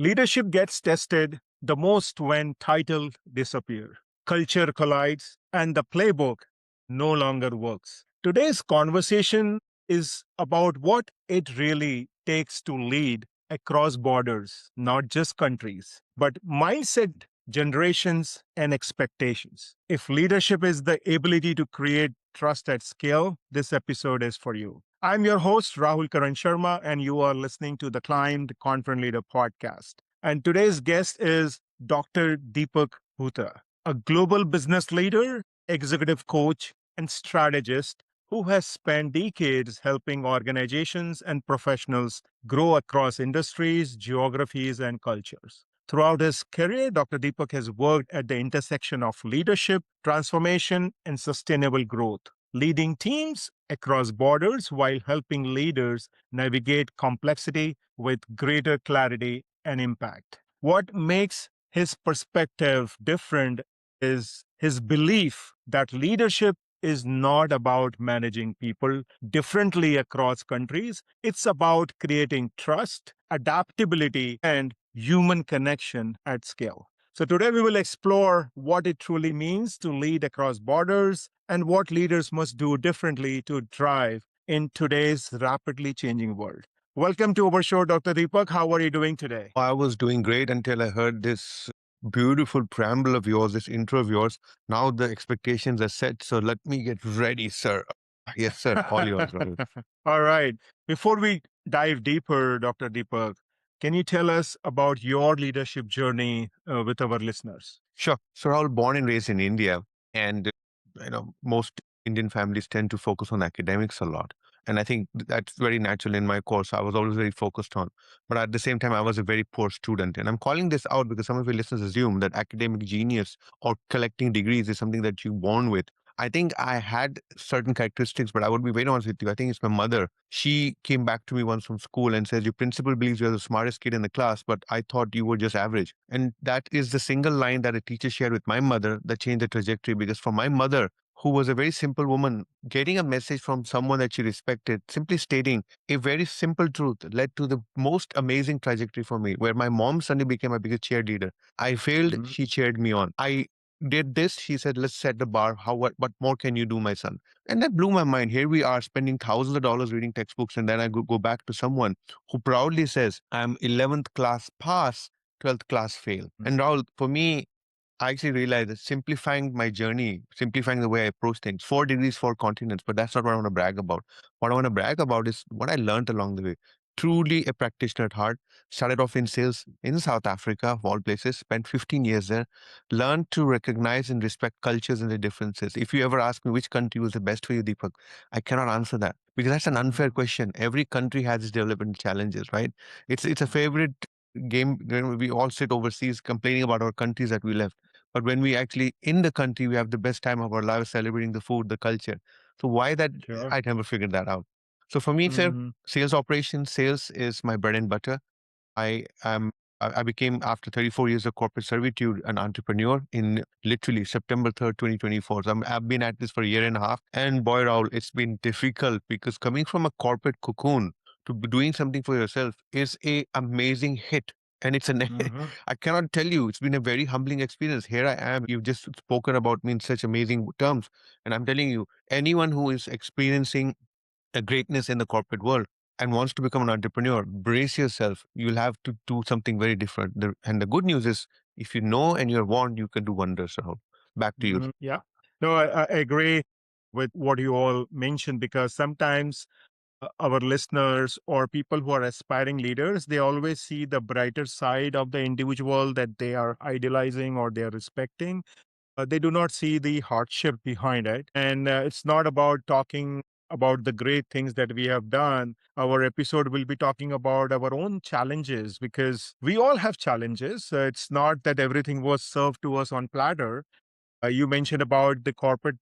Leadership gets tested the most when title disappear, culture collides, and the playbook no longer works. Today's conversation is about what it really takes to lead across borders, not just countries, but mindset, generations, and expectations. If leadership is the ability to create trust at scale, this episode is for you. I'm your host, Rahul Karan Sharma, and you are listening to the Climbed Confident Leader podcast. And today's guest is Dr. Deepak Bhootra, a global business leader, executive coach, and strategist who has spent decades helping organizations and professionals grow across industries, geographies, and cultures. Throughout his career, Dr. Deepak has worked at the intersection of leadership, transformation, and sustainable growth, leading teams across borders while helping leaders navigate complexity with greater clarity and impact. What makes his perspective different is his belief that leadership is not about managing people differently across countries. It's about creating trust, adaptability, and human connection at scale. So, today we will explore what it truly means to lead across borders and what leaders must do differently to thrive in today's rapidly changing world. Welcome to our show, Dr. Deepak. How are you doing today? I was doing great until I heard this beautiful preamble of yours, this intro of yours. Now the expectations are set. So let me get ready, sir. Yes, sir. All yours, Rahul. All right. Before we dive deeper, Dr. Deepak, can you tell us about your leadership journey with our listeners? Sure. So Rahul, born and raised in India, and most Indian families tend to focus on academics a lot. And I think that's very natural in my course. I was always very focused on. But at the same time, I was a very poor student. And I'm calling this out because some of your listeners assume that academic genius or collecting degrees is something that you're born with. I think I had certain characteristics, but I would be very honest with you. I think it's my mother. She came back to me once from school and says, your principal believes you're the smartest kid in the class, but I thought you were just average. And that is the single line that a teacher shared with my mother that changed the trajectory. Because for my mother, who was a very simple woman, getting a message from someone that she respected, simply stating a very simple truth led to the most amazing trajectory for me, where my mom suddenly became my biggest cheerleader. I failed, Mhm. she cheered me on. I did this, she said, let's set the bar. What more can you do, my son? And that blew my mind. Here we are spending thousands of dollars reading textbooks, and then I go back to someone who proudly says, I'm 11th class pass, 12th class fail. And Rahul, for me, I actually realized that simplifying my journey, simplifying the way I approach things, 4 degrees, 4 continents, but that's not what I want to brag about. What I want to brag about is what I learned along the way. Truly a practitioner at heart. Started off in sales in South Africa, of all places, spent 15 years there, learned to recognize and respect cultures and their differences. If you ever ask me which country was the best for you, Deepak, I cannot answer that because that's an unfair question. Every country has its development challenges, right? It's a favorite game. We all sit overseas complaining about our countries that we left, but when we actually in the country, we have the best time of our lives celebrating the food, the culture. So why that? Sure. I never figured that out. So for me, sir, Mhm. sales operations, sales is my bread and butter. I am. I became after 34 years of corporate servitude an entrepreneur in literally September 3rd, 2024. So I've been at this for a year and a half. And boy, Raul, it's been difficult because coming from a corporate cocoon to be doing something for yourself is a amazing hit. And it's an Mhm. I cannot tell you, it's been a very humbling experience. Here I am. You've just spoken about me in such amazing terms. And I'm telling you, anyone who is experiencing a greatness in the corporate world and wants to become an entrepreneur, brace yourself. You'll have to do something very different. And the good news is, if you know and you're warned, you can do wonders. So back to you. Mhm. Yeah. No, I agree with what you all mentioned because sometimes our listeners or people who are aspiring leaders, they always see the brighter side of the individual that they are idealizing or they are respecting. They do not see the hardship behind it. And it's not about talking about the great things that we have done. Our episode will be talking about our own challenges because we all have challenges. It's not that everything was served to us on platter. You mentioned about the corporate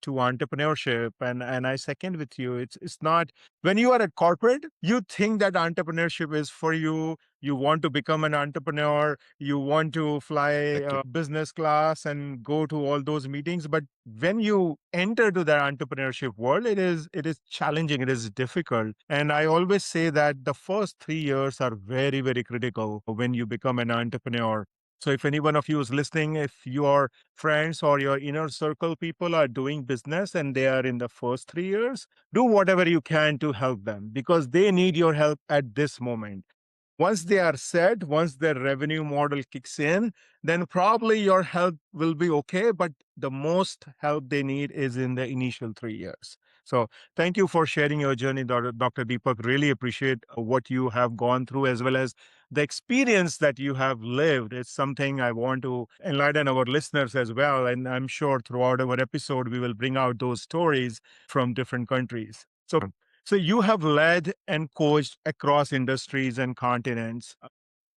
to entrepreneurship, and I second with you. It's not, when you are at corporate, you think that entrepreneurship is for you. You want to become an entrepreneur, you want to fly Exactly. business class and go to all those meetings. But when you enter to the entrepreneurship world, it is challenging, it is difficult. And I always say that the first 3 years are very, very critical when you become an entrepreneur. So if any one of you is listening, if your friends or your inner circle people are doing business and they are in the first 3 years, do whatever you can to help them, because they need your help at this moment. Once they are set, once their revenue model kicks in, then probably your help will be okay. But the most help they need is in the initial 3 years. So thank you for sharing your journey, Dr. Deepak. Really appreciate what you have gone through, as well as the experience that you have lived. It's something I want to enlighten our listeners as well. And I'm sure throughout our episode, we will bring out those stories from different countries. So you have led and coached across industries and continents.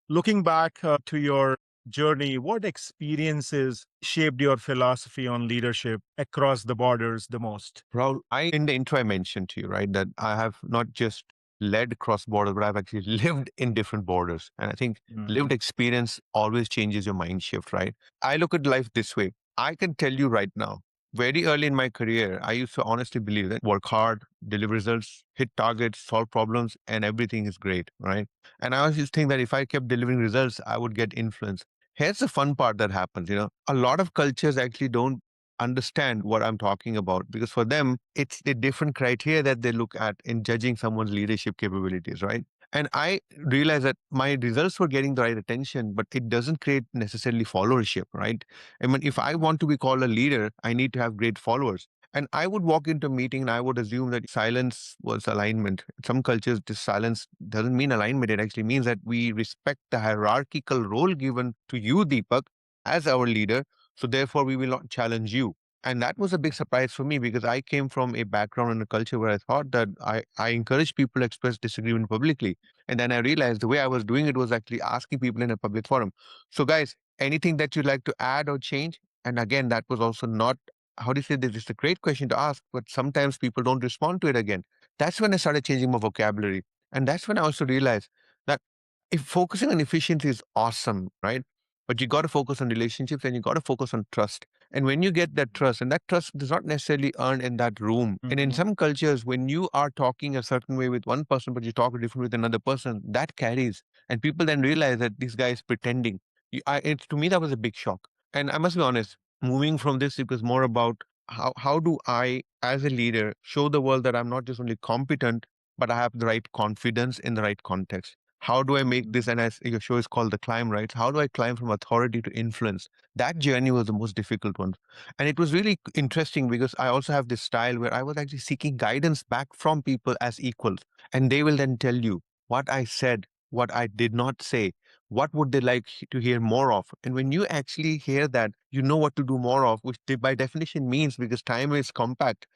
Looking back to your journey, what experiences shaped your philosophy on leadership across the borders the most? Raul, in the intro, I mentioned to you, right, that I have not just led cross borders, but I've actually lived in different borders. And I think lived Mhm. experience always changes your mind shift, right? I look at life this way. I can tell you right now, very early in my career, I used to honestly believe that work hard, deliver results, hit targets, solve problems, and everything is great, right? And I always used to think that if I kept delivering results, I would get influence. Here's the fun part that happens, a lot of cultures actually don't understand what I'm talking about, because for them, it's the different criteria that they look at in judging someone's leadership capabilities, right? And I realized that my results were getting the right attention, but it doesn't create necessarily followership, right? I mean, if I want to be called a leader, I need to have great followers. And I would walk into a meeting and I would assume that silence was alignment. In some cultures, this silence doesn't mean alignment. It actually means that we respect the hierarchical role given to you, Deepak, as our leader. So therefore, we will not challenge you. And that was a big surprise for me, because I came from a background and a culture where I thought that I encourage people to express disagreement publicly. And then I realized the way I was doing it was actually asking people in a public forum. So, guys, anything that you'd like to add or change? And again, that was also not, how do you say this? It's a great question to ask, but sometimes people don't respond to it again. That's when I started changing my vocabulary. And that's when I also realized that if focusing on efficiency is awesome, right? But you got to focus on relationships and you got to focus on trust. And when you get that trust, and that trust does not necessarily earn in that room. And in Mhm. some cultures, when you are talking a certain way with one person, but you talk different with another person, that carries. And people then realize that this guy is pretending. To me, that was a big shock. And I must be honest, moving from this, it was more about how do I, as a leader, show the world that I'm not just only competent, but I have the right confidence in the right context. How do I make this? And as your show is called The Climb, right? How do I climb from authority to influence? That journey was the most difficult one. And it was really interesting because I also have this style where I was actually seeking guidance back from people as equals. And they will then tell you what I said, what I did not say, what would they like to hear more of. And when you actually hear that, you know what to do more of, which by definition means, because time is compact,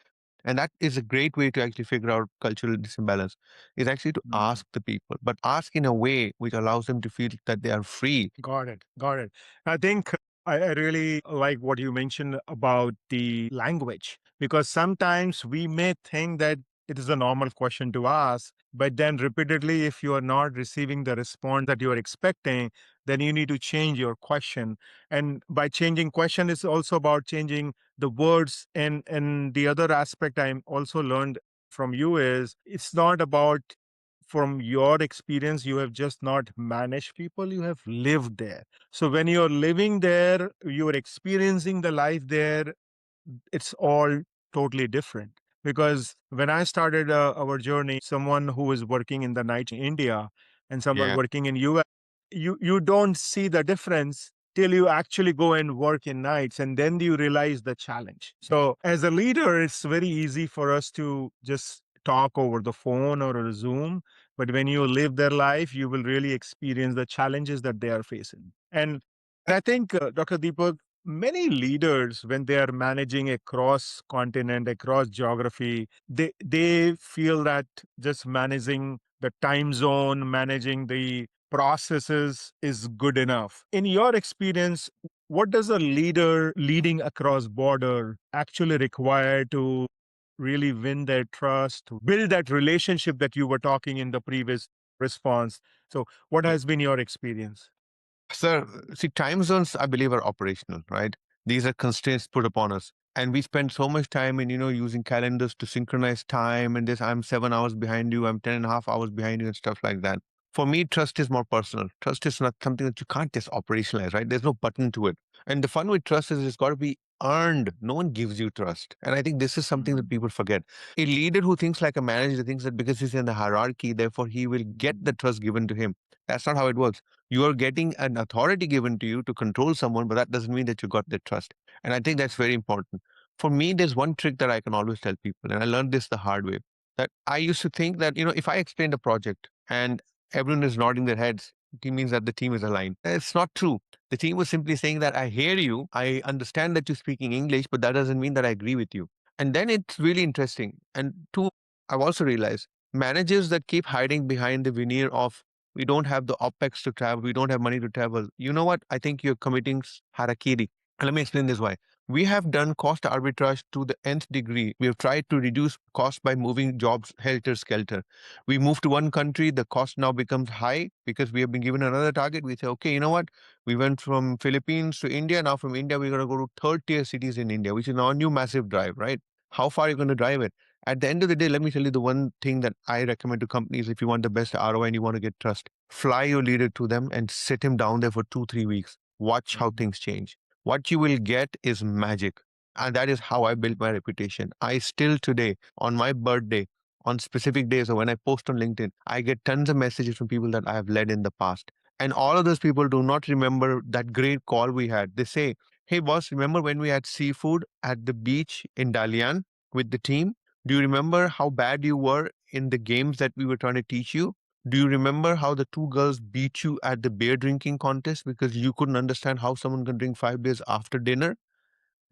and that is a great way to actually figure out cultural disimbalance, is actually to Mhm. ask the people, but ask in a way which allows them to feel that they are free. Got it. Got it. I think I really like what you mentioned about the language, because sometimes we may think that it is a normal question to ask, but then repeatedly, if you are not receiving the response that you are expecting, then you need to change your question. And by changing question, it's also about changing the words. And the other aspect I also learned from you is it's not about, from your experience, you have just not managed people, you have lived there. So when you're living there, you're experiencing the life there, it's all totally different. Because when I started our journey, someone who is working in the night in India and someone Yeah. working in US, you don't see the difference till you actually go and work in nights, and then you realize the challenge. So as a leader, it's very easy for us to just talk over the phone or a Zoom, but when you live their life, you will really experience the challenges that they are facing. And I think, Dr. Deepak, many leaders, when they are managing across continent, across geography, they feel that just managing the time zone, managing the processes is good enough. In your experience, what does a leader leading across border actually require to really win their trust, to build that relationship that you were talking in the previous response? So, what has been your experience? Sir, see, time zones, I believe, are operational, right? These are constraints put upon us. And we spend so much time in, using calendars to synchronize time and this, I'm 7 hours behind you, I'm 10.5 hours behind you and stuff like that. For me, trust is more personal. Trust is not something that you can't just operationalize, right? There's no button to it. And the fun with trust is it's got to be earned. No one gives you trust. And I think this is something that people forget. A leader who thinks like a manager thinks that because he's in the hierarchy, therefore he will get the trust given to him. That's not how it works. You are getting an authority given to you to control someone, but that doesn't mean that you got their trust. And I think that's very important. For me, there's one trick that I can always tell people, and I learned this the hard way. That I used to think that, if I explained a project and everyone is nodding their heads, it means that the team is aligned. It's not true. The team was simply saying that I hear you, I understand that you're speaking English, but that doesn't mean that I agree with you. And then it's really interesting. And two, I've also realized managers that keep hiding behind the veneer of we don't have the OPEX to travel, we don't have money to travel. You know what? I think you're committing harakiri. And let me explain this why. We have done cost arbitrage to the nth degree. We have tried to reduce cost by moving jobs helter skelter. We move to one country, the cost now becomes high because we have been given another target. We say, okay, you know what? We went from Philippines to India. Now from India, we're going to go to third tier cities in India, which is now a new massive drive, right? How far are you going to drive it? At the end of the day, let me tell you the one thing that I recommend to companies if you want the best ROI and you want to get trust. Fly your leader to them and sit him down there for 2, 3 weeks. Watch how things change. What you will get is magic. And that is how I built my reputation. I still today, on my birthday, on specific days, or when I post on LinkedIn, I get tons of messages from people that I have led in the past. And all of those people do not remember that great call we had. They say, hey, boss, remember when we had seafood at the beach in Dalian with the team? Do you remember how bad you were in the games that we were trying to teach you? Do you remember how the two girls beat you at the beer drinking contest because you couldn't understand how someone can drink 5 beers after dinner?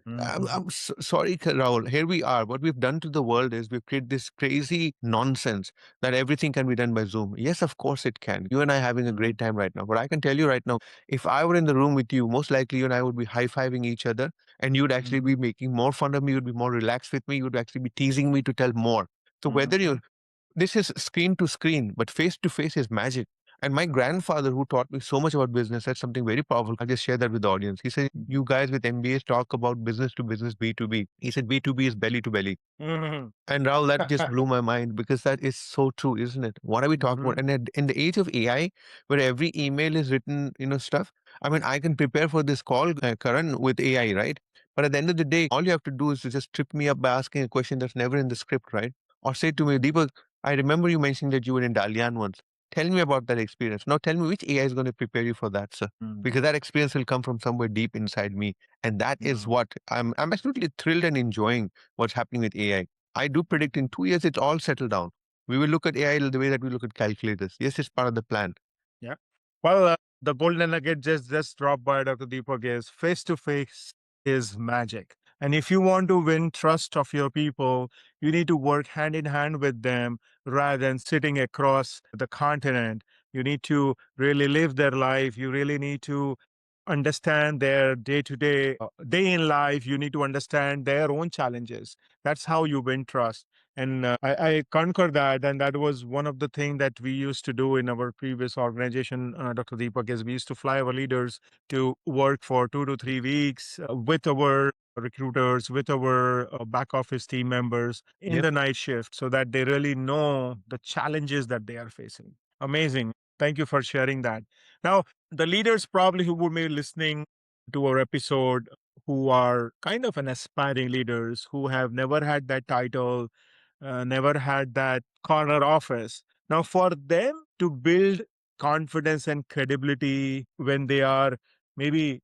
I'm sorry, Rahul. Here we are. What we've done to the world is we've created this crazy nonsense that everything can be done by Zoom. Yes, of course it can. You and I are having a great time right now. But I can tell you right now, if I were in the room with you, most likely you and I would be high fiving each other and you'd actually be making more fun of me. You'd be more relaxed with me. You'd actually be teasing me to tell more. So whether you this is screen to screen, but face to face is magic. And my grandfather, who taught me so much about business, said something very powerful. I'll just share that with the audience. He said, you guys with MBAs talk about business to business, B2B. He said, B2B is belly to belly. And Rahul, that just blew my mind because that is so true, isn't it? What are we talking about? And in the age of AI, where every email is written, stuff, I mean, I can prepare for this call, Karan, with AI, right? But at the end of the day, all you have to do is to just trip me up by asking a question that's never in the script, right? Or say to me, Deepak, I remember you mentioning that you were in Dalian once. Tell me about that experience. Now tell me which AI is going to prepare you for that, sir. Because that experience will come from somewhere deep inside me. And that is what I'm absolutely thrilled and enjoying what's happening with AI. I do predict in 2 years it's all settled down. We will look at AI the way that we look at calculators. Yes, it's part of the plan. Yeah. Well, the golden nugget just dropped by Dr. Deepak is face to face is magic. And if you want to win trust of your people, you need to work hand in hand with them rather than sitting across the continent. You need to really live their life. You really need to understand their day in life. You need to understand their own challenges. That's how you win trust. And I concur that. And that was one of the things that we used to do in our previous organization, Dr. Deepak, is we used to fly our leaders to work for 2 to 3 weeks with our recruiters, with our back office team members in Yep. the night shift so that they really know the challenges that they are facing. Amazing. Thank you for sharing that. Now, the leaders probably who would be listening to our episode who are kind of an aspiring leaders who have never had that title, never had that corner office. Now, for them to build confidence and credibility when they are maybe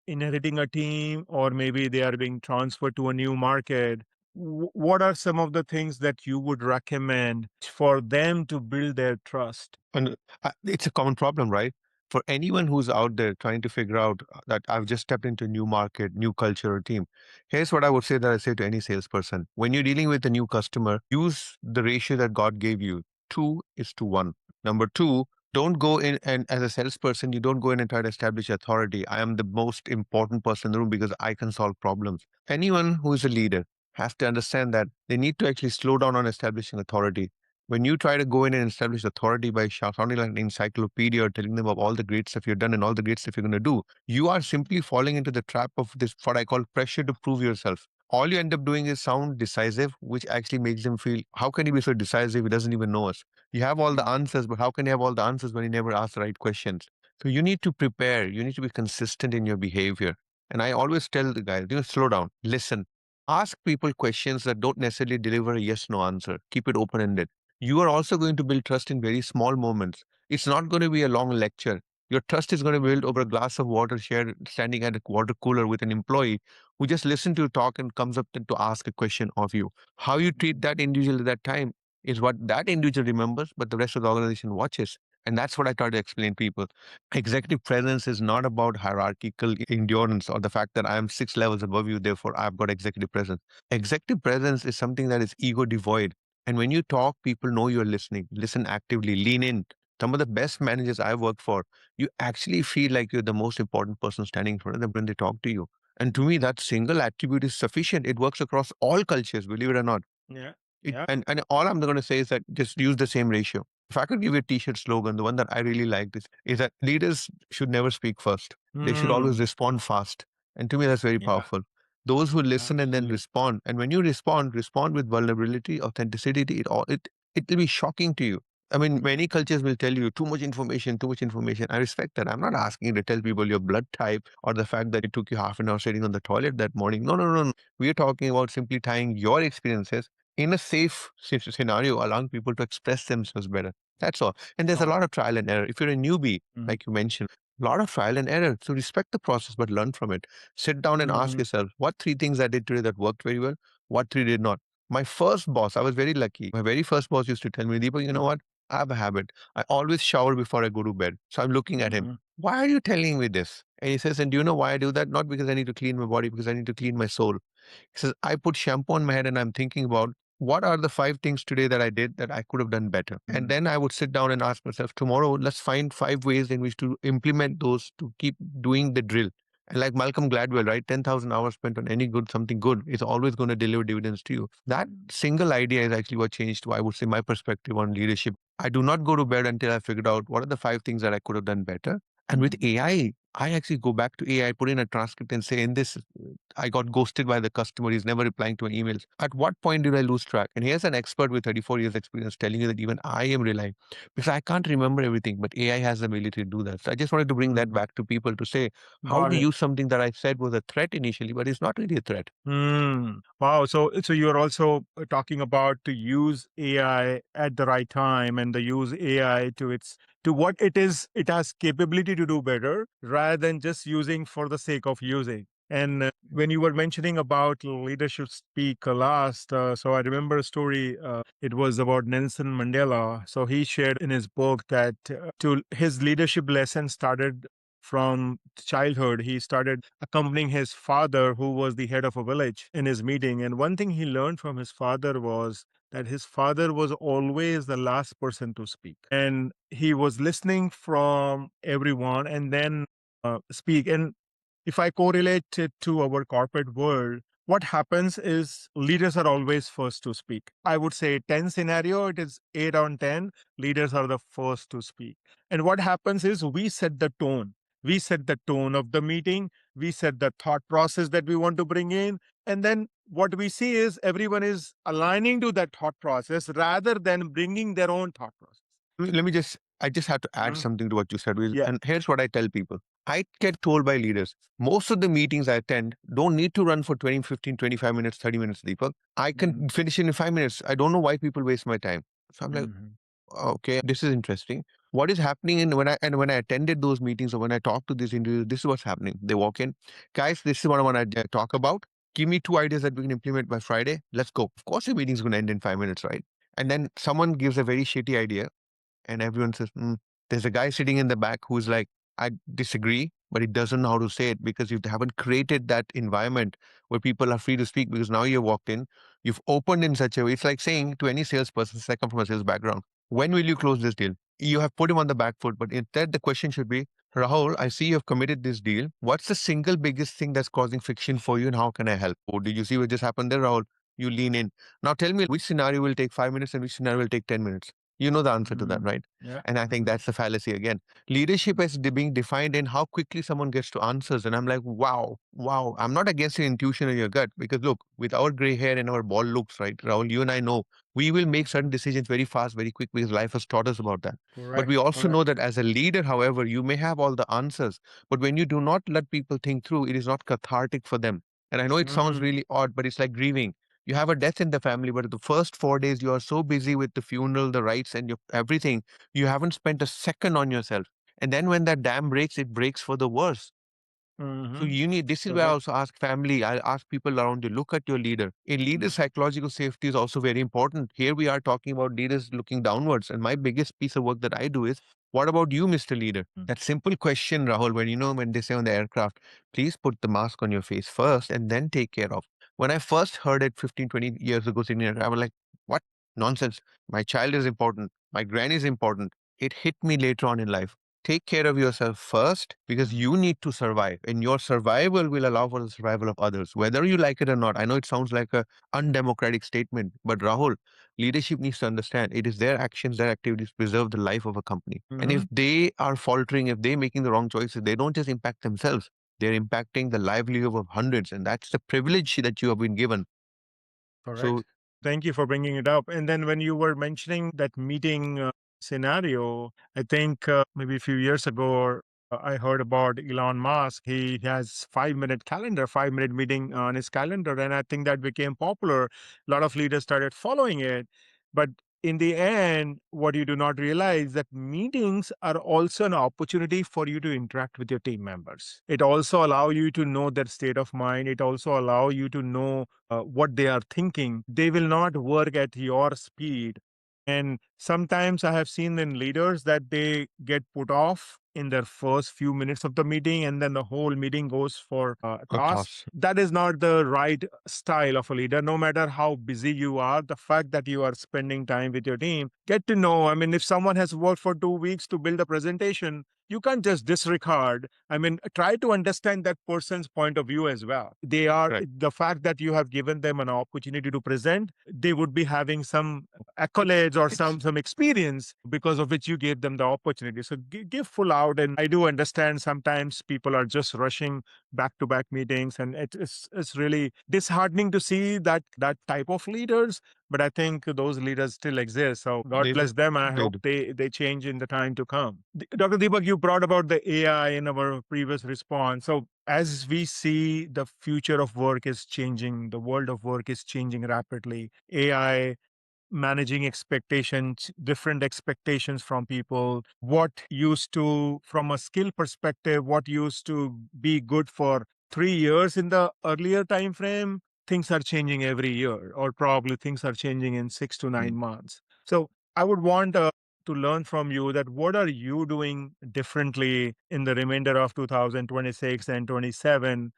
inheriting a team or maybe they are being transferred to a new market, what are some of the things that you would recommend for them to build their trust? And it's a common problem, right? For anyone who's out there trying to figure out that I've just stepped into a new market, new culture or team, here's what I would say that I say to any salesperson. When you're dealing with a new customer, use the ratio that God gave you. 2 is to 1. Number two, Don't go in and as a salesperson, you don't go in and try to establish authority. I am the most important person in the room because I can solve problems. Anyone who is a leader has to understand that they need to actually slow down on establishing authority. When you try to go in and establish authority by sounding like an encyclopedia or telling them of all the great stuff you've done and all the great stuff you're going to do, you are simply falling into the trap of this, what I call pressure to prove yourself. All you end up doing is sound decisive, which actually makes them feel, how can he be so decisive? He doesn't even know us. You have all the answers, but how can you have all the answers when you never ask the right questions? So you need to prepare. You need to be consistent in your behavior. And I always tell the guys, slow down, listen, ask people questions that don't necessarily deliver a yes no answer. Keep it open ended. You are also going to build trust in very small moments. It's not going to be a long lecture. Your trust is going to build over a glass of water shared standing at a water cooler with an employee who just listens to you talk and comes up to ask a question of you. How you treat that individual at that time is what that individual remembers, but the rest of the organization watches. And that's what I try to explain people. Executive presence is not about hierarchical endurance or the fact that I am 6 levels above you, therefore I've got executive presence. Executive presence is something that is ego devoid. And when you talk, people know you're listening. Listen actively, lean in. Some of the best managers I've worked for, you actually feel like you're the most important person standing in front of them when they talk to you. And to me, that single attribute is sufficient. It works across all cultures, believe it or not. Yeah. It, Yeah. and all I'm going to say is that just use the same ratio. If I could give you a t-shirt slogan, the one that I really liked is that leaders should never speak first. They should always Mm. respond fast. And to me, that's very Yeah. powerful. Those who listen and then Absolutely. respond. And when you respond with vulnerability, authenticity, it will be shocking to you. I mean, many cultures will tell you too much information, too much information. I respect that. I'm not asking you to tell people your blood type or the fact that it took you half an hour sitting on the toilet that morning. No, no, no, no. We are talking about simply tying your experiences in a safe scenario, allowing people to express themselves better. That's all. And there's a Oh. lot of trial and error. If you're a newbie, Mm. like you mentioned, a lot of trial and error. So respect the process, but learn from it. Sit down and ask Mm. yourself, what three things I did today that worked very well? What three did not? My first boss, I was very lucky. My very first boss used to tell me, Deepak, you know what? I have a habit. I always shower before I go to bed. So I'm looking at him. Mhm. Why are you telling me this? And he says, and do you know why I do that? Not because I need to clean my body, because I need to clean my soul. He says, I put shampoo on my head and I'm thinking about what are the 5 things today that I did that I could have done better. And then I would sit down and ask myself, tomorrow, let's find 5 ways in which to implement those to keep doing the drill. And like Malcolm Gladwell, right? 10,000 hours spent on any good, something good is always going to deliver dividends to you. That single idea is actually what changed, I would say, my perspective on leadership. I do not go to bed until I figured out what are the 5 things that I could have done better. And with Mm. AI, I actually go back to AI, put in a transcript and say, in this I got ghosted by the customer. He's never replying to my emails. At what point did I lose track? And here's an expert with 34 years experience telling you that even I am relying because I can't remember everything, but AI has the ability to do that. So I just wanted to bring that Mm. back to people to say how Got to it. use something that I said was a threat initially, but it's not really a threat. Mm. Wow. So you're also talking about to use AI at the right time and the use AI to its to what it is. It has capability to do better rather than just using for the sake of using. And when you were mentioning about leadership speak last, so I remember a story. It was about Nelson Mandela. So he shared in his book that to his leadership lesson started from childhood. He started accompanying his father, who was the head of a village, in his meeting. And one thing he learned from his father was that his father was always the last person to speak. And he was listening from everyone and then speak. And if I correlate it to our corporate world, what happens is leaders are always first to speak. I would say 10 scenario, it is 8 on 10. Leaders are the first to speak. And what happens is we set the tone. We set the tone of the meeting. We set the thought process that we want to bring in. And then what we see is everyone is aligning to that thought process rather than bringing their own thought process. Let me just, I just have to add Mhm. something to what you said. Yeah. And here's what I tell people. I get told by leaders, most of the meetings I attend don't need to run for 20, 15, 25 minutes, 30 minutes, Deepak. I Mhm. can finish it in 5 minutes. I don't know why people waste my time. So I'm like, Mhm. okay, this is interesting. What is happening in when I attended those meetings or when I talk to these individuals, this is what's happening. They walk in, guys, this is what I want to talk about. Give me 2 ideas that we can implement by Friday. Let's go. Of course, your meeting's going to end in 5 minutes, right? And then someone gives a very shitty idea and everyone says, there's a guy sitting in the back who's like, I disagree, but he doesn't know how to say it because you haven't created that environment where people are free to speak because now you've walked in, you've opened in such a way. It's like saying to any salesperson, since I come from a sales background, when will you close this deal? you have put him on the back foot. But instead, the question should be, Rahul, I see you've committed this deal. What's the single biggest thing that's causing friction for you, and how can I help? Or did you see what just happened there, Rahul? You lean in. Now tell me which scenario will take 5 minutes and which scenario will take 10 minutes. You know the answer to that, Mm, right? yeah. And I think that's the fallacy again. Leadership is being defined in how quickly someone gets to answers. And I'm like, wow, wow. I'm not against your intuition or your gut because look, with our gray hair and our bald looks, right, Rahul, you and I know we will make certain decisions very fast, very quick because life has taught us about that. But Correct. we also know that as a leader, however, you may have all the answers, but when you do not let people think through, it is not cathartic for them. And I know it sounds Mhm. really odd, but it's like grieving. You have a death in the family, but the first 4 days you are so busy with the funeral, the rites, and your everything, you haven't spent a second on yourself. And then when that dam breaks, it breaks for the worse. So Mhm. you need, this is where I Correct. also ask family, I ask people around you, look at your leader. A leader's Mhm. psychological safety is also very important. Here we are talking about leaders looking downwards. And my biggest piece of work that I do is, what about you, Mr. Leader? That simple question, Rahul, when when they say on the aircraft, please put the mask on your face first and then take care of. When I first heard it 15, 20 years ago, sitting here, I was like, what nonsense. My child is important. My granny is important. It hit me later on in life. Take care of yourself first because you need to survive, and your survival will allow for the survival of others, whether you like it or not. I know it sounds like a undemocratic statement, but Rahul, leadership needs to understand it is their actions, their activities preserve the life of a company. And if Mhm. they are faltering, if they're making the wrong choices, they don't just impact themselves, they're impacting the livelihood of hundreds. And that's the privilege that you have been given. So Correct. Thank you for bringing it up. And then when you were mentioning that meeting scenario, I think maybe a few years ago, I heard about Elon Musk. He has 5 minute calendar, 5 minute meeting on his calendar, and I think that became popular. A lot of leaders started following it, but in the end, what you do not realize that meetings are also an opportunity for you to interact with your team members. It also allow you to know their state of mind. It also allow you to know what they are thinking. They will not work at your speed. And sometimes I have seen in leaders that they get put off in their first few minutes of the meeting, and then the whole meeting goes for a a toss. toss. That is not the right style of a leader. No matter how busy you are, the fact that you are spending time with your team, get to know. I mean, if someone has worked for 2 weeks to build a presentation, you can't just disregard. I mean, try to understand that person's point of view as well. They are, Right. the fact that you have given them an opportunity to present, they would be having some accolades or It's some experience because of which you gave them the opportunity. So give full out. And I do understand sometimes people are just rushing back to back meetings, and it's really disheartening to see that type of leaders. But I think those leaders still exist. So God they bless them. I they hope they change in the time to come. Dr. Deepak, you brought about the AI in our previous response. So as we see, the future of work is changing, the world of work is changing rapidly. AI managing expectations, different expectations from people, what used to, from a skill perspective, what used to be good for 3 years in the earlier time frame, things are changing every year, or probably things are changing in 6 to 9 months. So I would want to learn from you that what are you doing differently in the remainder of 2026 and 27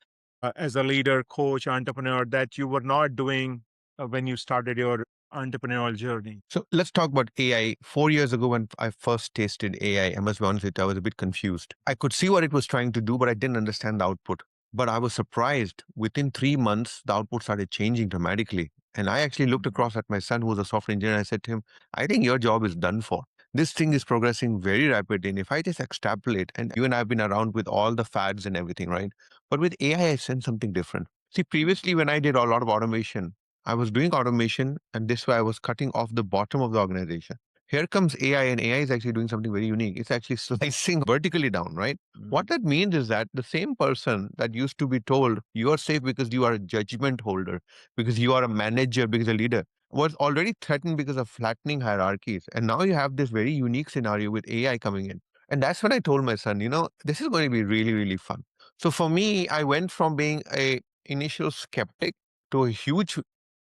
as a leader, coach, entrepreneur that you were not doing when you started your entrepreneurial journey. So let's talk about AI. 4 years ago, when I first tasted AI, I must be honest with you, I was a bit confused. I could see what it was trying to do, but I didn't understand the output. But I was surprised. Within 3 months, the output started changing dramatically. And I actually looked Mhm. across at my son, who was a software engineer, and I said to him, I think your job is done for. This thing is progressing very rapidly. And if I just extrapolate, and you and I have been around with all the fads and everything, right? But with AI, I sense something different. See, previously, when I did a lot of automation, I was doing automation, and this way I was cutting off the bottom of the organization. Here comes AI, and AI is actually doing something very unique. It's actually slicing vertically down, right? What Mhm. that means is that the same person that used to be told you are safe because you are a judgment holder, because you are a manager, because a leader, was already threatened because of flattening hierarchies. And now you have this very unique scenario with AI coming in. And that's when I told my son, this is going to be really, really fun. So for me, I went from being a initial skeptic to a huge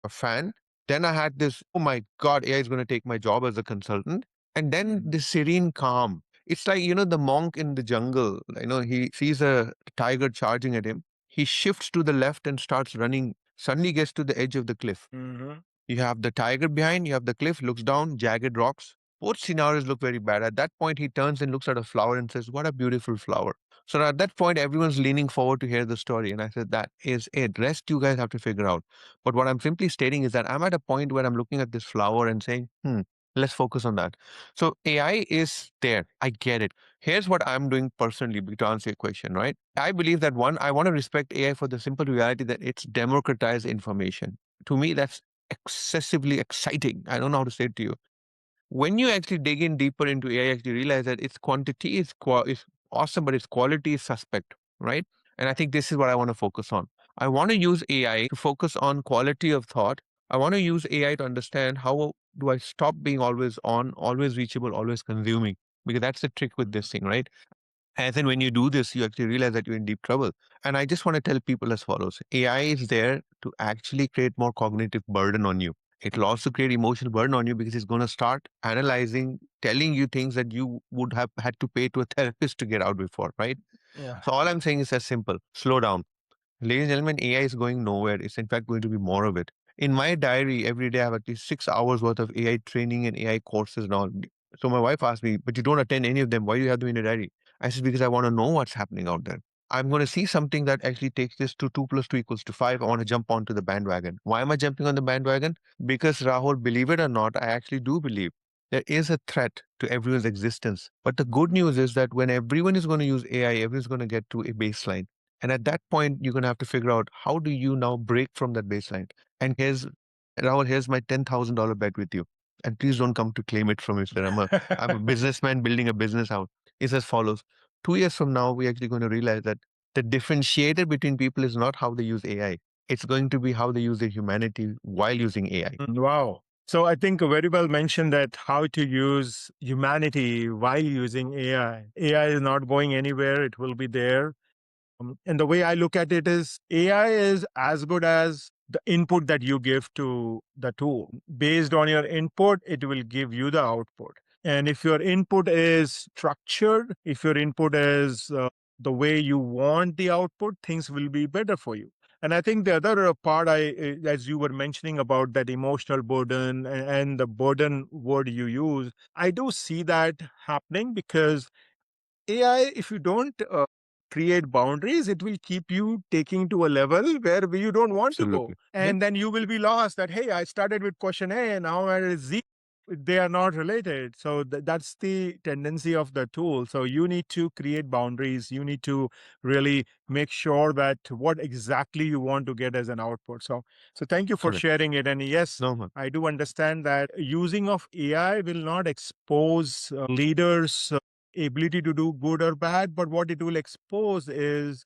a fan. Then I had this, oh my God, AI is going to take my job as a consultant. And then Mhm. this serene calm. It's like, the monk in the jungle. He sees a tiger charging at him. He shifts to the left and starts running, suddenly gets to the edge of the cliff. Mhm. You have the tiger behind, you have the cliff, looks down, jagged rocks. Both scenarios look very bad. At that point, he turns and looks at a flower and says, "What a beautiful flower." So at that point, everyone's leaning forward to hear the story. And I said, "That is it. Rest you guys have to figure out." But what I'm simply stating is that I'm at a point where I'm looking at this flower and saying, let's focus on that. So AI is there. I get it. Here's what I'm doing personally to answer your question, right? I believe that one, I want to respect AI for the simple reality that it's democratized information. To me, that's excessively exciting. I don't know how to say it to you. When you actually dig in deeper into AI, you actually realize that its quantity is awesome, but its quality is suspect, right? And I think this is what I want to focus on. I want to use AI to focus on quality of thought. I want to use AI to understand how do I stop being always on, always reachable, always consuming, because that's the trick with this thing, right? And then when you do this, you actually realize that you're in deep trouble. And I just want to tell people as follows: AI is there to actually create more cognitive burden on you. It'll also create emotional burden on you because it's going to start analyzing, telling you things that you would have had to pay to a therapist to get out before, right? Yeah. So all I'm saying is as simple: slow down. Ladies and gentlemen, AI is going nowhere. It's in fact going to be more of it. In my diary, every day I have at least 6 hours worth of AI training and AI courses and all. So my wife asked me, "But you don't attend any of them. Why do you have them in your diary?" I said, "Because I want to know what's happening out there. I'm going to see something that actually takes this to 2 + 2 = 5. I want to jump onto the bandwagon." Why am I jumping on the bandwagon? Because Rahul, believe it or not, I actually do believe there is a threat to everyone's existence. But the good news is that when everyone is going to use AI, everyone's going to get to a baseline. And at that point, you're going to have to figure out how do you now break from that baseline. And here's, Rahul, here's my $10,000 bet with you. And please don't come to claim it from me, sir. I'm a businessman building a business out. It's as follows. 2 years from now, we're actually going to realize that the differentiator between people is not how they use AI. It's going to be how they use their humanity while using AI. Wow. So I think very well mentioned that how to use humanity while using AI. AI is not going anywhere. It will be there. And the way I look at it is AI is as good as the input that you give to the tool. Based on your input, it will give you the output. And if your input is structured, if your input is the way you want the output, things will be better for you. And I think the other part, as you were mentioning about that emotional burden and the burden word you use, I do see that happening because AI, if you don't create boundaries, it will keep you taking to a level where you don't want to go. Absolutely. Yeah. And then you will be lost that, hey, I started with question A and now at Z. They are not related. So that's the tendency of the tool. So you need to create boundaries. You need to really make sure that what exactly you want to get as an output. So thank you for Correct. sharing it. And yes, No, man. I do understand that using of AI will not expose leaders ability to do good or bad, but what it will expose is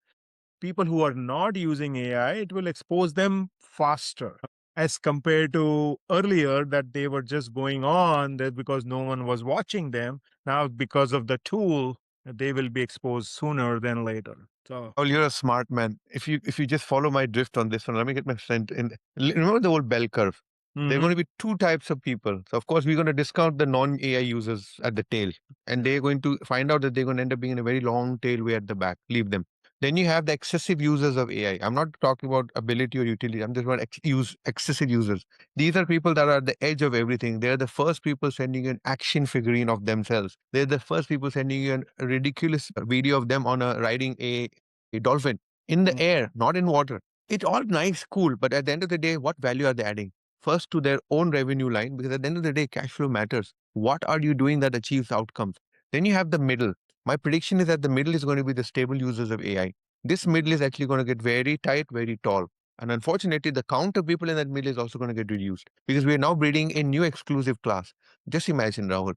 people who are not using AI, it will expose them faster as compared to earlier that they were just going on that because no one was watching them. Now, because of the tool, they will be exposed sooner than later. So, Oh, you're a smart man. If you just follow my drift on this one, let me get my friend in. Remember the old bell curve? There are mhm. going to be two types of people. So of course we're going to discount the non-AI users at the tail, and they're going to find out that they're going to end up being in a very long tail way at the back. Leave them. Then you have the excessive users of AI. I'm not talking about ability or utility. I'm just about excessive users. These are people that are at the edge of everything. They're the first people sending you an action figurine of themselves. They're the first people sending you a ridiculous video of them on a riding a dolphin in the Mm. air, not in water. It's all nice, cool, but at the end of the day, what value are they adding? First, to their own revenue line, because at the end of the day, cash flow matters. What are you doing that achieves outcomes? Then you have the middle. My prediction is that the middle is going to be the stable users of AI. This middle is actually going to get very tight, very tall. And unfortunately, the count of people in that middle is also going to get reduced because we are now breeding a new exclusive class. Just imagine, Rahul,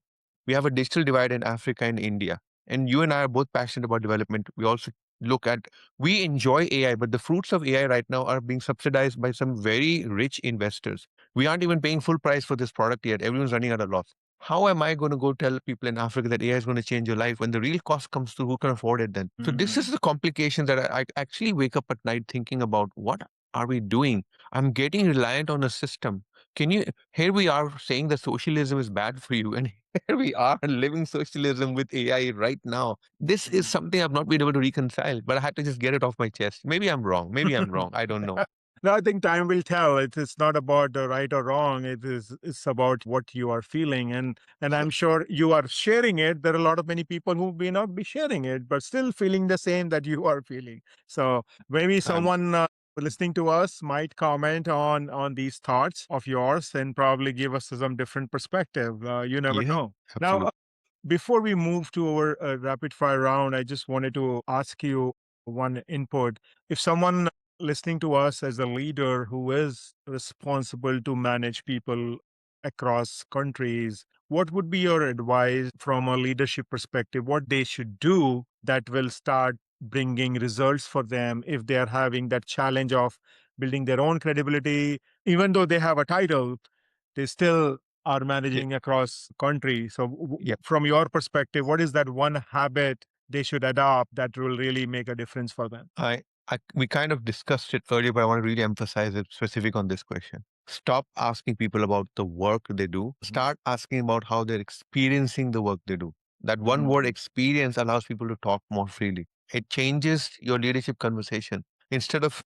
we have a digital divide in Africa and India. And you and I are both passionate about development. We also look at, we enjoy AI, but the fruits of AI right now are being subsidized by some very rich investors. We aren't even paying full price for this product yet. Everyone's running at a loss. How am I going to go tell people in Africa that AI is going to change your life when the real cost comes to who can afford it then? So this is the complication that I actually wake up at night thinking about what are we doing? I'm getting reliant on a system. Can you, here we are saying that socialism is bad for you, and here we are living socialism with AI right now. This is something I've not been able to reconcile, but I had to just get it off my chest. Maybe I'm wrong. Maybe I'm wrong. I don't know. No, I think time will tell. It's not about the right or wrong. It's about what you are feeling, and So, I'm sure you are sharing it. There are a lot of many people who may not be sharing it, but still feeling the same that you are feeling. So maybe um, someone listening to us might comment on these thoughts of yours and probably give us some different perspective. You never yeah, know. Now, absolutely. before we move to our rapid fire round, I just wanted to ask you one input. If someone listening to us as a leader who is responsible to manage people across countries, what would be your advice from a leadership perspective? What they should do that will start bringing results for them if they are having that challenge of building their own credibility, even though they have a title, they still are Yeah, managing across country. So, yeah. from your perspective, what is that one habit they should adopt that will really make a difference for them? We kind of discussed it earlier, but I want to really emphasize it specific on this question. Stop asking people about the work they do. Mhm. Start asking about how they're experiencing the work they do. That one word Mhm. experience allows people to talk more freely. It changes your leadership conversation. Instead of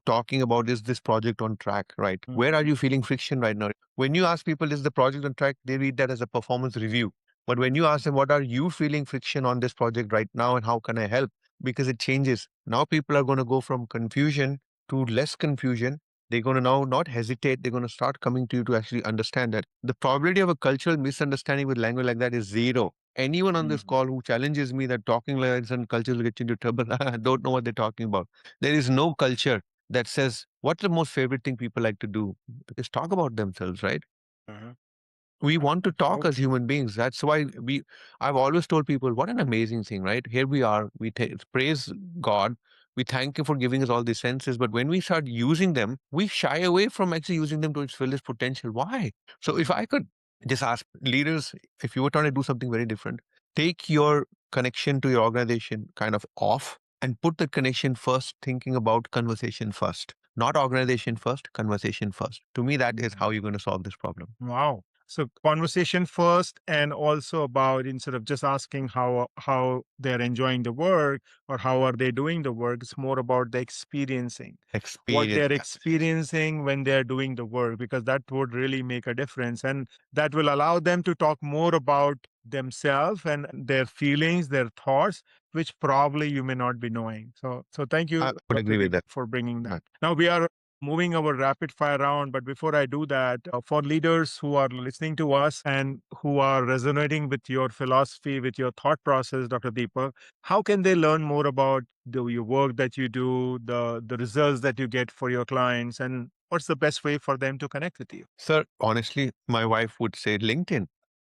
talking about is this project on track, right? Where are Mhm. you feeling friction right now? When you ask people, is the project on track? They read that as a performance review. But when you ask them, what are you feeling friction on this project right now and how can I help? Because it changes. Now people are going to go from confusion to less confusion. They're going to now not hesitate. They're going to start coming to you to actually understand that. The probability of a cultural misunderstanding with language like that is zero. Anyone on this Mhm. call who challenges me that talking like certain cultures will get you into trouble, I don't know what they're talking about. There is no culture that says, what's the most favorite thing people like to do? Is talk about themselves, right? Uh-huh. We want to talk as Absolutely. human beings. That's why I've always told people, what an amazing thing, right? Here we are, praise God, we thank you for giving us all these senses, but when we start using them, we shy away from actually using them to its fullest potential. Why? So if I could just ask leaders, if you were trying to do something very different, take your connection to your organization kind of off and put the connection first, thinking about conversation first, not organization first, conversation first. To me, that is how Mhm. you're going to solve this problem. Wow. So conversation first, and also about, instead of just asking how they're enjoying the work or how are they doing the work, it's more about the experiencing, what Experience. they're Yeah. experiencing when they're doing the work, because that would really make a difference, and that will allow them to talk more about themselves and their feelings, their thoughts, which probably you may not be knowing. So thank I you, would Dr. agree with Deep, that. for bringing Right. that. Now we are moving our rapid fire round. But before I do that, for leaders who are listening to us and who are resonating with your philosophy, with your thought process, Dr. Deepak, how can they learn more about your work that you do, the results that you get for your clients, and what's the best way for them to connect with you? Sir, honestly, my wife would say LinkedIn.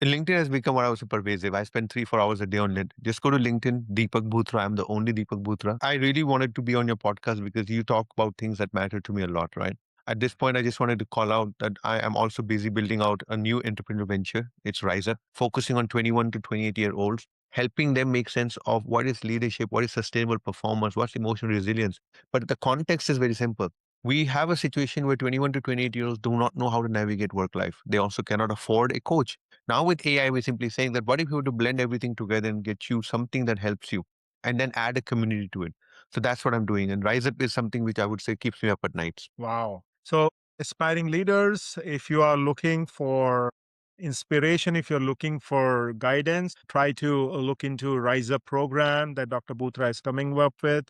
LinkedIn has become what I was pervasive. I spend 3, 4 hours a day on LinkedIn. Just go to LinkedIn, Deepak Bhootra. I'm the only Deepak Bhootra. I really wanted to be on your podcast because you talk about things that matter to me a lot, right? At this point, I just wanted to call out that I am also busy building out a new entrepreneurial venture. It's Rise Up, focusing on 21 to 28-year-olds, helping them make sense of what is leadership, what is sustainable performance, what's emotional resilience. But the context is very simple. We have a situation where 21 to 28-year-olds do not know how to navigate work life. They also cannot afford a coach. Now with AI, we're simply saying that what if you were to blend everything together and get you something that helps you and then add a community to it? So that's what I'm doing. And Rise Up is something which I would say keeps me up at nights. Wow. So, aspiring leaders, if you are looking for inspiration, if you're looking for guidance, try to look into Rise Up program that Dr. Bhutra is coming up with,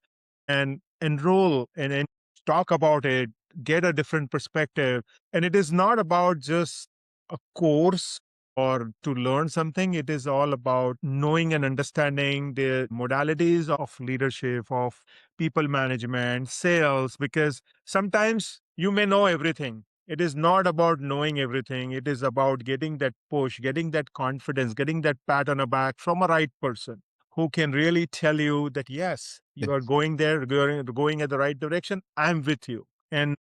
and enroll and talk about it, get a different perspective. And it is not about just a course or to learn something. It is all about knowing and understanding the modalities of leadership, of people management, sales, because sometimes you may know everything. It is not about knowing everything. It is about getting that push, getting that confidence, getting that pat on the back from a right person who can really tell you that, yes, you are Yes, going there, going at the right direction. I'm with you. And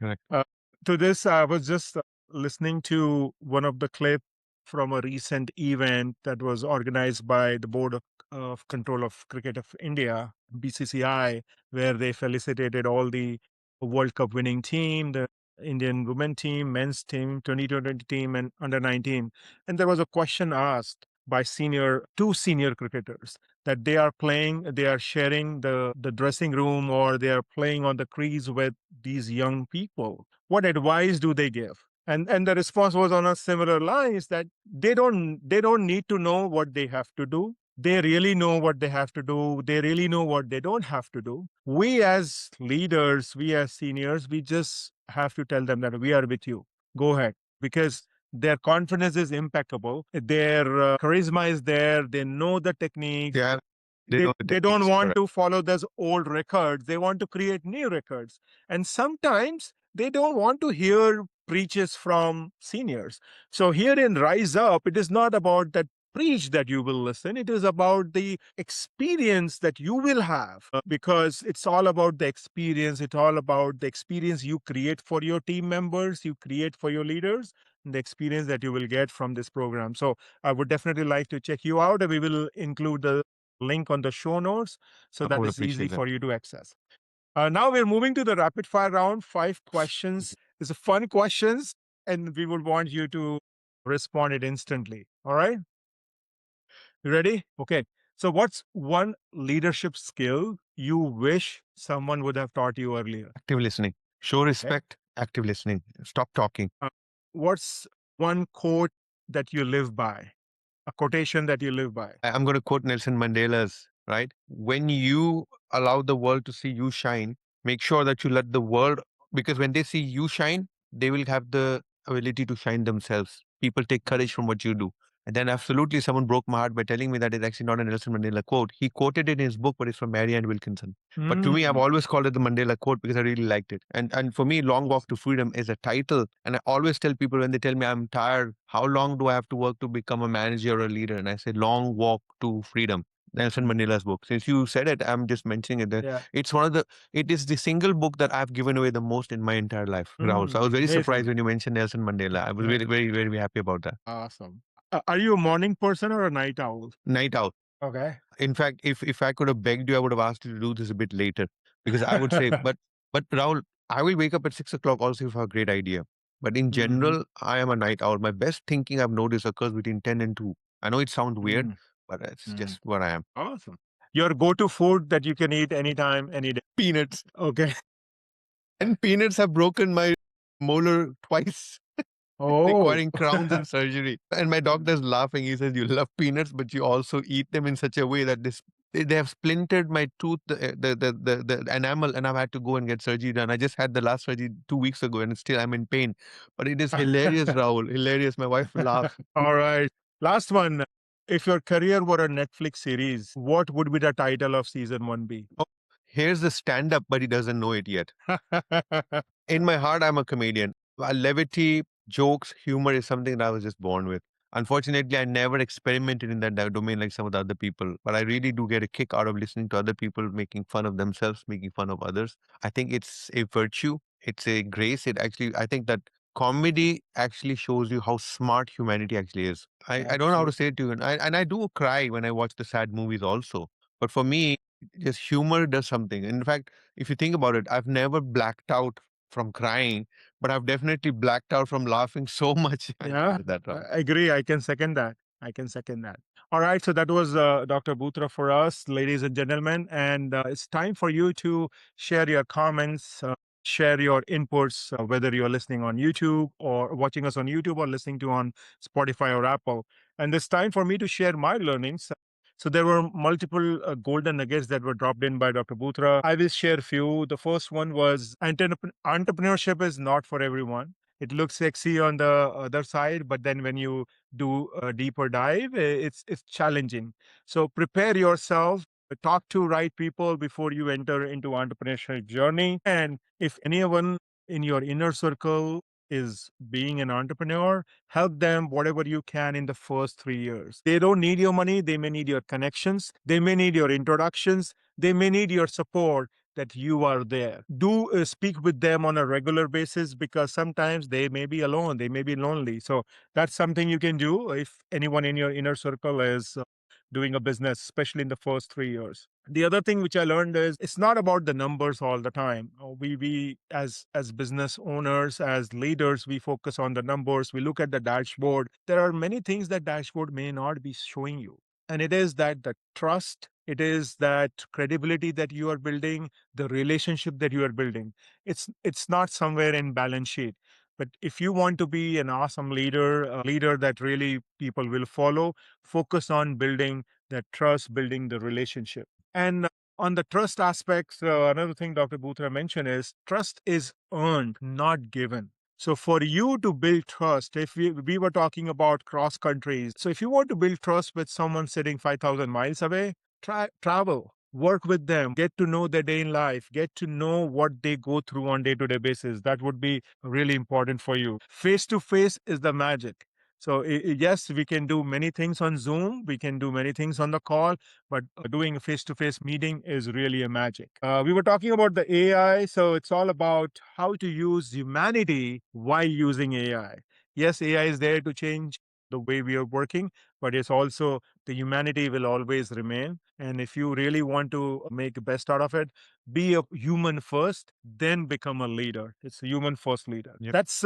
correct. uh, to this, I was just listening to one of the clips from a recent event that was organized by the Board of Control of Cricket of India, BCCI, where they felicitated all the World Cup winning team, the Indian women team, men's team, 2020 team, and under 19. And there was a question asked by two senior cricketers, that they are sharing the dressing room, or they are playing on the crease with these young people? What advice do they give? And the response was on a similar lines that they don't need to know what they have to do. They really know what they have to do. They really know what they don't have to do. We as leaders, we as seniors, we just have to tell them that we are with you. Go ahead, because their confidence is impeccable. Their charisma is there. They know the techniques. Yeah, they they know the they don't techniques. want Correct. to follow those old records. They want to create new records. And sometimes they don't want to hear preaches from seniors. So here in Rise Up, it is not about that preach that you will listen. It is about the experience that you will have, because it's all about the experience. It's all about the experience you create for your team members, you create for your leaders, and the experience that you will get from this program. So I would definitely like to check you out. We will include the link on the show notes so I that would it's easy appreciate that. for you to access. Now we're moving to the rapid fire round. 5 questions. It's a fun questions, and we would want you to respond it instantly. All right. You ready? Okay. So, what's one leadership skill you wish someone would have taught you earlier? Active listening. Show Okay. respect, active listening. Stop talking. Uh, what's one quote that you live by? A quotation that you live by? I'm going to quote Nelson Mandela's, right? When you allow the world to see you shine, make sure that you let the world, because when they see you shine, they will have the ability to shine themselves. People take courage from what you do. And then absolutely someone broke my heart by telling me that it's actually not a Nelson Mandela quote. He quoted it in his book, but it's from Marianne Wilkinson. But to me, I've Mm. always called it the Mandela quote because I really liked it. And for me, Long Walk to Freedom is a title. And I always tell people when they tell me I'm tired, how long do I have to work to become a manager or a leader? And I say, Long Walk to Freedom. Nelson Mandela's book. Since you said it, I'm just mentioning it there. Yeah. It's one of the, it is the single book that I've given away the most in my entire life, Rahul. So I was very Amazing. surprised when you mentioned Nelson Mandela. I was very, Amazing. very, very happy about that. Awesome. Are you a morning person or a night owl? Night Owl. Okay. In fact, if I could have begged you, I would have asked you to do this a bit later because I would say, but Rahul, I will wake up at 6 o'clock also if I have a great idea. But in Mhm. general, I am a night owl. My best thinking I've noticed occurs between 10 and 2. I know it sounds weird, Mm, but it's mm. just what I am. Awesome. Your go-to food that you can eat anytime, any day. Peanuts. Okay. And peanuts have broken my molar twice, Oh. requiring crowns and surgery. And my doctor's laughing. He says, "You love peanuts, but you also eat them in such a way that they have splintered my tooth, the enamel, and I've had to go and get surgery done. I just had the last surgery 2 weeks ago, and still I'm in pain. But it is hilarious, Rahul. Hilarious. My wife will laugh. All right. Last one. If your career were a Netflix series, what would be the title of season one be? Oh, here's the stand up, but he doesn't know it yet. In my heart, I'm a comedian. Levity, jokes, humor is something that I was just born with. Unfortunately, I never experimented in that domain like some of the other people, but I really do get a kick out of listening to other people making fun of themselves, making fun of others. I think it's a virtue, it's a grace. It actually, I think that comedy actually shows you how smart humanity actually is. I don't know how to Absolutely. say it to you. And I do cry when I watch the sad movies also. But for me, just humor does something. In fact, if you think about it, I've never blacked out from crying, but I've definitely blacked out from laughing so much. I Yeah, did that I wrong. agree. I can second that. I can second that. All right. So that was Dr. Bhootra for us, ladies and gentlemen. And it's time for you to share your comments, share your inputs, whether you're listening on YouTube or watching us on YouTube or listening to on Spotify or Apple. And it's time for me to share my learnings. So there were multiple golden nuggets that were dropped in by Dr. Bhootra. I will share a few. The first one was entrepreneurship is not for everyone. It looks sexy on the other side, but then when you do a deeper dive, it's challenging. So prepare yourself, talk to right people before you enter into entrepreneurship journey. And if anyone in your inner circle is being an entrepreneur, help them whatever you can in the first 3 years. They don't need your money, they may need your connections, they may need your introductions, they may need your support, that you are there. Do speak with them on a regular basis, because sometimes they may be alone, they may be lonely. So that's something you can do if anyone in your inner circle is doing a business, especially in the first 3 years. The other thing which I learned is it's not about the numbers all the time. We as business owners, as leaders, we focus on the numbers. We look at the dashboard. There are many things that dashboard may not be showing you. And it is that the trust, it is that credibility that you are building, the relationship that you are building. It's not somewhere in balance sheet. But if you want to be an awesome leader, a leader that really people will follow, focus on building that trust, building the relationship. And on the trust aspects, another thing Dr. Bhutra mentioned is trust is earned, not given. So for you to build trust, if we were talking about cross countries, so if you want to build trust with someone sitting 5,000 miles away, travel, work with them, get to know their day in life, get to know what they go through on day-to-day basis. That would be really important for you. Face to face is the magic. So yes, we can do many things on Zoom, we can do many things on the call, but doing a face-to-face meeting is really a magic. We were talking about the AI, so it's all about how to use humanity while using AI. Yes, AI is there to change the way we are working, but it's also the humanity will always remain. And if you really want to make the best out of it, be a human first, then become a leader. It's a human first leader. Yep. That's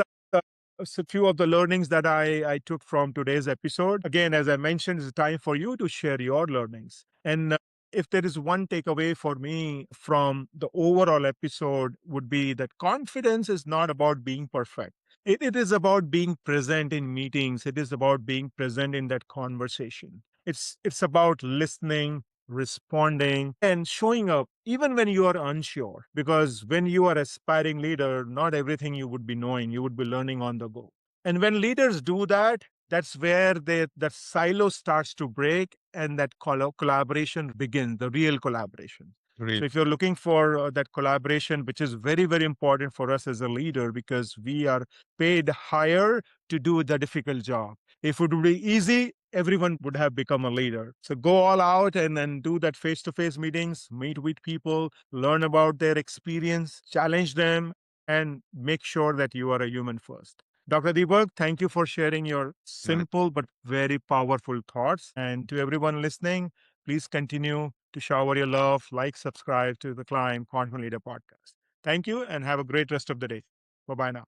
a few of the learnings that I took from today's episode. Again, as I mentioned, it's time for you to share your learnings. And if there is one takeaway for me from the overall episode, would be that confidence is not about being perfect. It is about being present in meetings. It is about being present in that conversation. It's about listening, responding, and showing up even when you are unsure. Because when you are aspiring leader, not everything you would be knowing, you would be learning on the go. And when leaders do that, that's where that silo starts to break and that collaboration begins, the real collaboration. Great. So if you're looking for that collaboration, which is very, very important for us as a leader, because we are paid higher to do the difficult job. If it would be easy, everyone would have become a leader. So go all out and then do that face-to-face meetings, meet with people, learn about their experience, challenge them, and make sure that you are a human first. Dr. Deepak, thank you for sharing your Right. simple but very powerful thoughts. And to everyone listening, please continue to shower your love, like, subscribe to the Climb Confident Leader podcast. Thank you and have a great rest of the day. Bye bye now.